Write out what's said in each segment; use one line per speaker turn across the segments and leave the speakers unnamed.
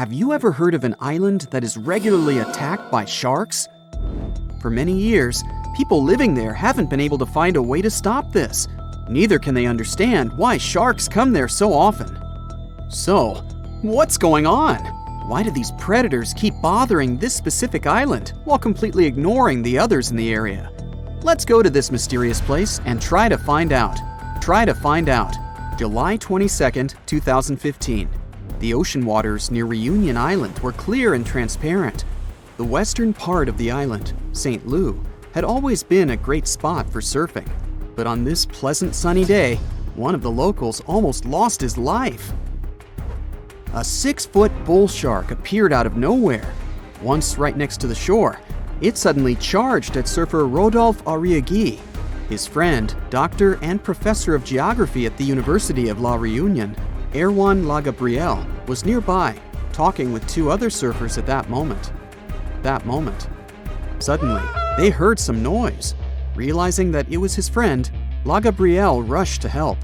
Have you ever heard of an island that is regularly attacked by sharks? For many years, people living there haven't been able to find a way to stop this. Neither can they understand why sharks come there so often. So, what's going on? Why do these predators keep bothering this specific island while completely ignoring the others in the area? Let's go to this mysterious place and try to find out. July 22nd, 2015. The ocean waters near Reunion Island were clear and transparent. The western part of the island, St. Lou, had always been a great spot for surfing. But on this pleasant sunny day, one of the locals almost lost his life. A 6-foot bull shark appeared out of nowhere. Once right next to the shore, it suddenly charged at surfer Rodolphe Arriaghi. His friend, doctor and professor of geography at the University of La Réunion, Erwan Lagabriel, was nearby, talking with 2 other surfers at that moment. Suddenly, they heard some noise. Realizing that it was his friend, Lagabriel rushed to help.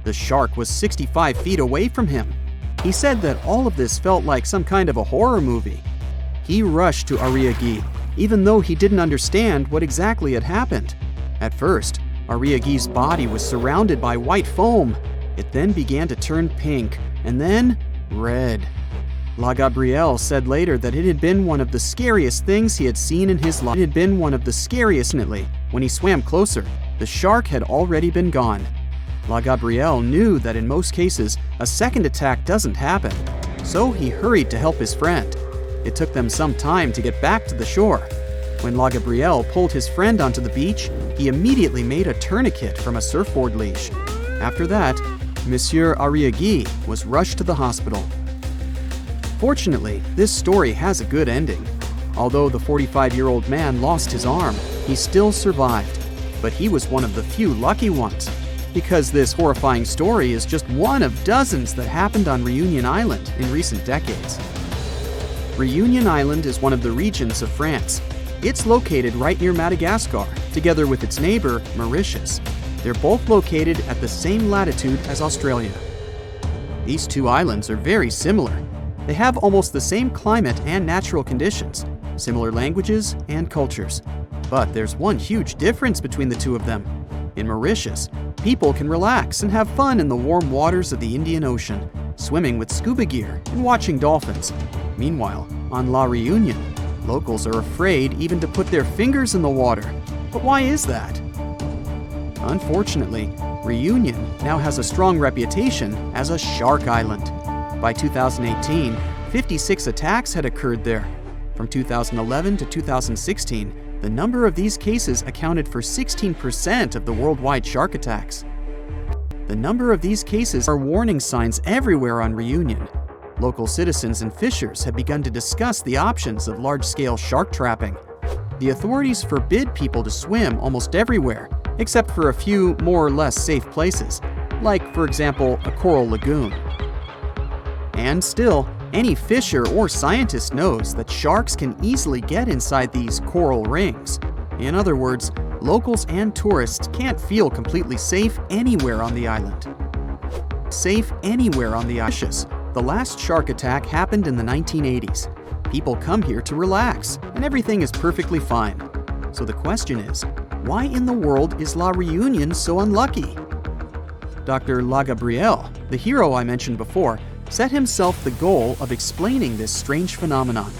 The shark was 65 feet away from him. He said that all of this felt like some kind of a horror movie. He rushed to Arriaghi, even though he didn't understand what exactly had happened. At first, Arriaghi's body was surrounded by white foam. It then began to turn pink, and then red. Lagabriel said later that it had been one of the scariest things he had seen in his life. When he swam closer, the shark had already been gone. Lagabriel knew that in most cases, a second attack doesn't happen, so he hurried to help his friend. It took them some time to get back to the shore. When Lagabriel pulled his friend onto the beach, he immediately made a tourniquet from a surfboard leash. After that, Monsieur Arriaghi was rushed to the hospital. Fortunately, this story has a good ending. Although the 45-year-old man lost his arm, he still survived. But he was one of the few lucky ones, because this horrifying story is just one of dozens that happened on Reunion Island in recent decades. Reunion Island is one of the regions of France. It's located right near Madagascar, together with its neighbor, Mauritius. They're both located at the same latitude as Australia. These 2 islands are very similar. They have almost the same climate and natural conditions, similar languages and cultures. But there's one huge difference between the 2 of them. In Mauritius, people can relax and have fun in the warm waters of the Indian Ocean, swimming with scuba gear and watching dolphins. Meanwhile, on La Réunion, locals are afraid even to put their fingers in the water. But why is that? Unfortunately, Reunion now has a strong reputation as a shark island. By 2018, 56 attacks had occurred there. From 2011 to 2016, the number of these cases accounted for 16% of the worldwide shark attacks. The number of these cases are warning signs everywhere on Reunion. Local citizens and fishers have begun to discuss the options of large-scale shark trapping. The authorities forbid people to swim almost everywhere, except for a few more or less safe places, like, for example, a coral lagoon. And still, any fisher or scientist knows that sharks can easily get inside these coral rings. In other words, locals and tourists can't feel completely safe anywhere on the island. The last shark attack happened in the 1980s. People come here to relax, and everything is perfectly fine. So the question is, why in the world is La Réunion so unlucky? Dr. Lagabriel, the hero I mentioned before, set himself the goal of explaining this strange phenomenon.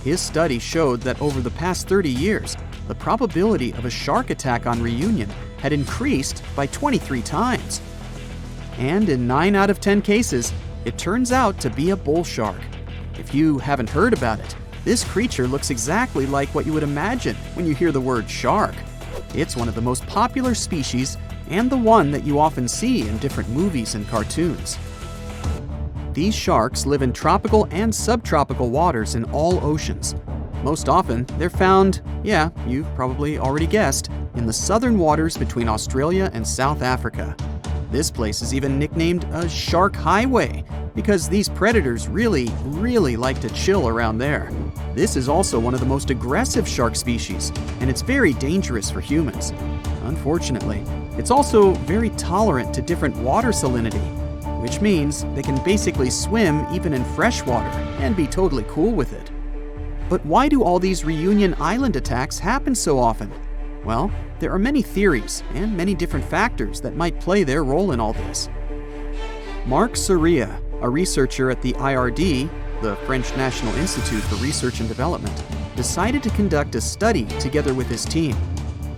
His study showed that over the past 30 years, the probability of a shark attack on Reunion had increased by 23 times. And in 9 out of 10 cases, it turns out to be a bull shark. If you haven't heard about it, this creature looks exactly like what you would imagine when you hear the word shark. It's one of the most popular species and the one that you often see in different movies and cartoons. These sharks live in tropical and subtropical waters in all oceans. Most often, they're found, yeah, you've probably already guessed, in the southern waters between Australia and South Africa. This place is even nicknamed a shark highway because these predators really like to chill around there. This is also one of the most aggressive shark species, and it's very dangerous for humans. Unfortunately, it's also very tolerant to different water salinity, which means they can basically swim even in fresh water and be totally cool with it. But why do all these Reunion Island attacks happen so often? Well, there are many theories and many different factors that might play their role in all this. Marc Soria, a researcher at the IRD, the French National Institute for Research and Development, decided to conduct a study together with his team.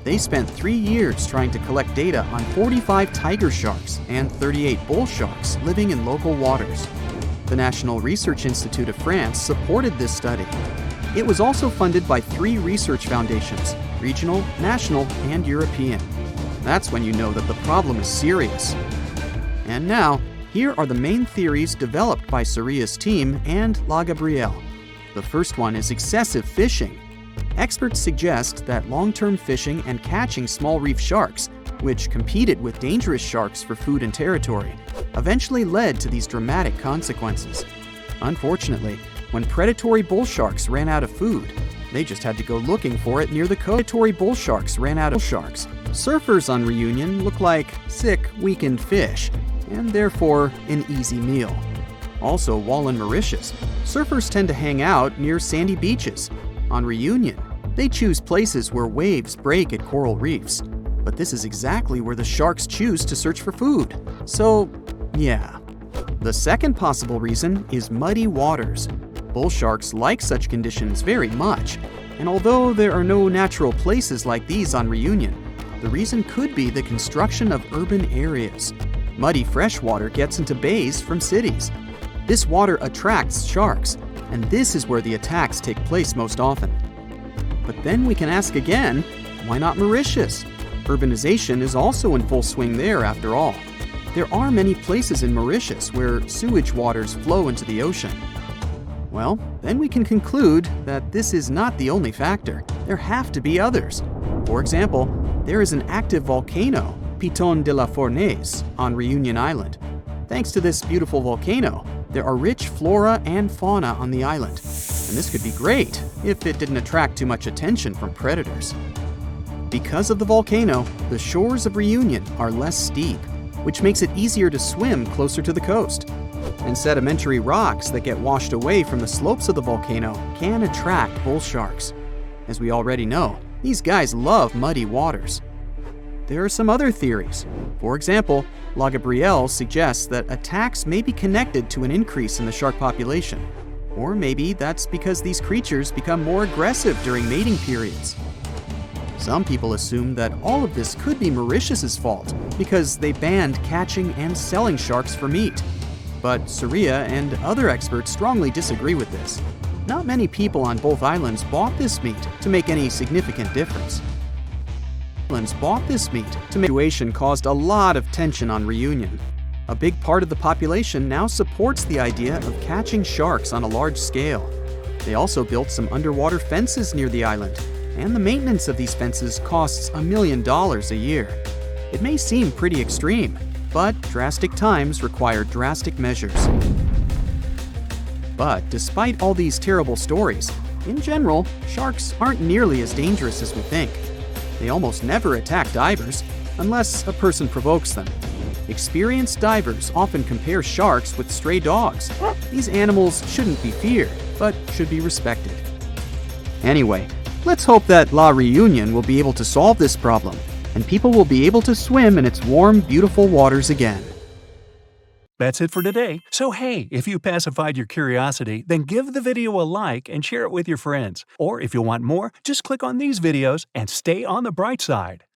They spent 3 years trying to collect data on 45 tiger sharks and 38 bull sharks living in local waters. The National Research Institute of France supported this study. It was also funded by 3 research foundations: regional, national, and European. That's when you know that the problem is serious. And now, here are the main theories developed by Soria's team and La Gabrielle. The first one is excessive fishing. Experts suggest that long-term fishing and catching small reef sharks, which competed with dangerous sharks for food and territory, eventually led to these dramatic consequences. Unfortunately, when predatory bull sharks ran out of food, they just had to go looking for it near the coast. Predatory bull sharks ran out of bull sharks. Surfers on Reunion look like sick, weakened fish, and therefore an easy meal. Also, while in Mauritius, surfers tend to hang out near sandy beaches. On Reunion, they choose places where waves break at coral reefs. But this is exactly where the sharks choose to search for food. So, yeah. The second possible reason is muddy waters. Bull sharks like such conditions very much, and although there are no natural places like these on Reunion, the reason could be the construction of urban areas. Muddy freshwater gets into bays from cities. This water attracts sharks, and this is where the attacks take place most often. But then we can ask again, why not Mauritius? Urbanization is also in full swing there after all. There are many places in Mauritius where sewage waters flow into the ocean. Well, then we can conclude that this is not the only factor. There have to be others. For example, there is an active volcano, Piton de la Fournaise, on Reunion Island. Thanks to this beautiful volcano, there are rich flora and fauna on the island, and this could be great if it didn't attract too much attention from predators. Because of the volcano, the shores of Reunion are less steep, which makes it easier to swim closer to the coast. And sedimentary rocks that get washed away from the slopes of the volcano can attract bull sharks. As we already know, these guys love muddy waters. There are some other theories. For example, La Gabrielle suggests that attacks may be connected to an increase in the shark population. Or maybe that's because these creatures become more aggressive during mating periods. Some people assume that all of this could be Mauritius's fault because they banned catching and selling sharks for meat. But Soria and other experts strongly disagree with this. Not many people on both islands bought this meat to make any significant difference. The situation caused a lot of tension on Reunion. A big part of the population now supports the idea of catching sharks on a large scale. They also built some underwater fences near the island, and the maintenance of these fences costs $1 million a year. It may seem pretty extreme, but drastic times require drastic measures. But despite all these terrible stories, in general, sharks aren't nearly as dangerous as we think. They almost never attack divers, unless a person provokes them. Experienced divers often compare sharks with stray dogs. These animals shouldn't be feared, but should be respected. Anyway, let's hope that La Reunion will be able to solve this problem, and people will be able to swim in its warm, beautiful waters again.
That's it for today. So hey, if you pacified your curiosity, then give the video a like and share it with your friends. Or if you want more, just click on these videos and stay on the bright side.